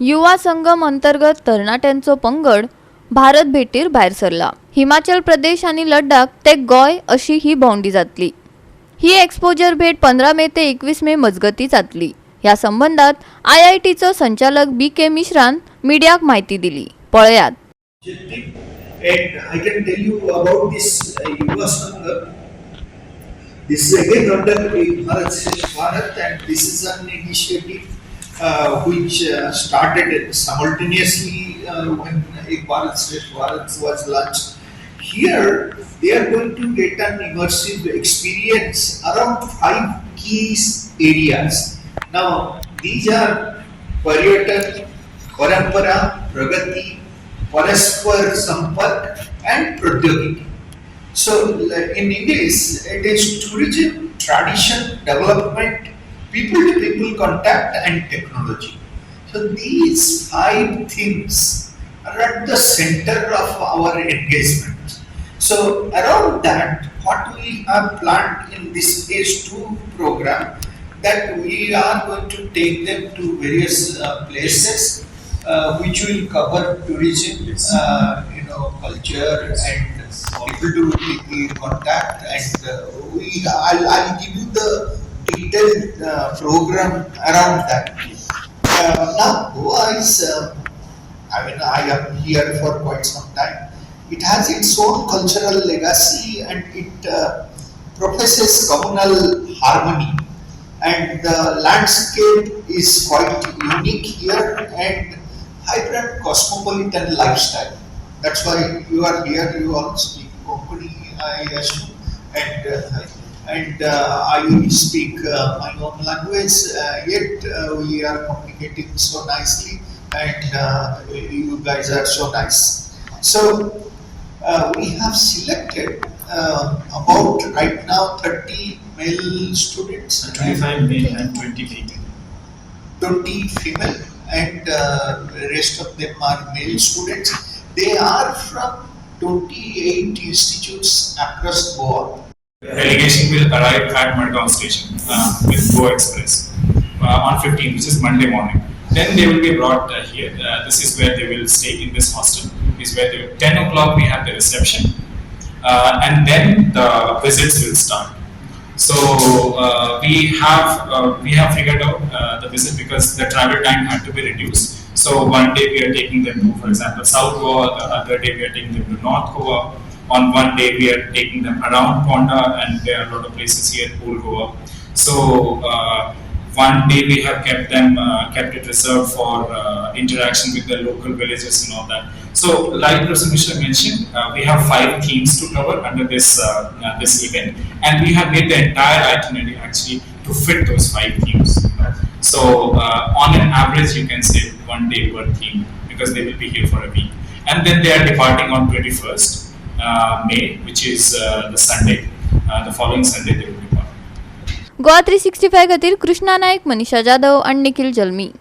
युवा संगम अंतर्गत तरणाट्यांचो पंगड भारत भेटीर भायर सरला। हिमाचल प्रदेश आणि लडाख ते गोय अशी ही भोंवडी जातली। ही एक्सपोजर भेट 15 मे ते 21 मे मजगती जातली। या संबंधात IITचो संचालक BK मिश्रान मीडियाक माहिती दिली। पळयात। And I can tell you about this Yuva Sangam. This is again under Bharat, and this is an initiative which started simultaneously when Bharat was launched. Here, they are going to get an immersive experience around 5 key areas. Now, these are Paryatan, Parampara, Pragati, Paraspar Sampark and Pradyogiki. So in English, it is tourism, tradition, development, people-to-people contact and technology. So these 5 things are at the center of our engagement. So around that, what we have planned in this phase 2 program, that we are going to take them to various places which will cover tourism, culture and people to people contact, and I'll give you the detailed program around that. Now Goa is, I am here for quite some time. It has its own cultural legacy and it professes communal harmony. And the landscape is quite unique here and vibrant cosmopolitan lifestyle. That's why you are here. You all speak Konkani, I assume, and I will speak my own language. Yet we are communicating so nicely, and you guys are so nice. So we have selected about right now 30 male students, 25 male and 20 female. 20 female, and the rest of them are male students. They are from 28 institutes across Goa. The delegation will arrive at Madgaon station with GOA Express on 15th, which is Monday morning. Then they will be brought here. This is where they will stay in this hostel. This is where 10 o'clock we have the reception, and then the visits will start. So we have figured out the visit because the travel time had to be reduced. So one day we are taking them to, for example, South Goa. The other day we are taking them to North Goa. On one day we are taking them around Ponda, and there are a lot of places here in Pool Goa. So one day we have kept it reserved for interaction with the local villages and all that. So like Professor Mishra mentioned, we have 5 themes to cover under this event, and we have made the entire itinerary actually to fit those 5 themes. So on an average, you can say 1 day per theme because they will be here for a week, and then they are departing on 21st May, which is the Sunday. The following Sunday they will depart. GOA365 खातीर कृष्णा नायक, मनीषा जाधव आणि निखिल जल्मी।